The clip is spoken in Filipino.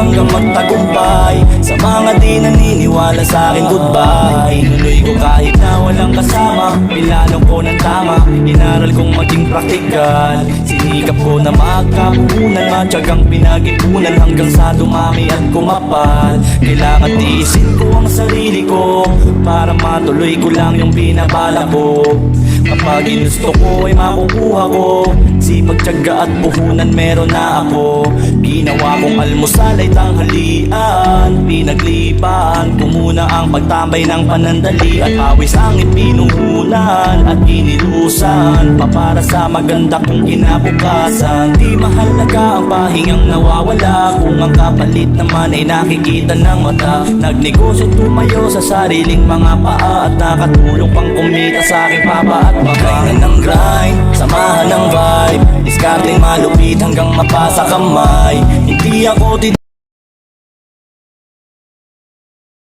hanggang magtagumpay. Sa mga di naniniwala sa akin, goodbye. Inuloy ko kahit na walang kasama, pinalong ko ng tama, inaral kong maging praktikal. Sinikap ko na magkapunan, matyagang pinag-ipunan hanggang sa dumami at kumapal. Kailangan tiisin ko ang sarili ko para matuloy ko lang yung binabala ko. Kapag ginusto ko ay makukuha ko, sipag, tiyaga at puhunan meron na ako. Ginawa kong almusal ay tanghalian, pinaglipan ko muna ang pagtambay ng panandali. At pawis ang ipinuhunan at ginilusan pa para sa maganda kong kinabukasan. Di mahalaga ang pahingang nawawala kung ang kapalit naman ay nakikita ng mata. Nagnegosyo tumayo sa sariling mga paa at nakatulong pang kumita sa aking papa at makain ng grind, samahan ng vibe, discarding malupit hanggang mapasa kamay. Hindi ako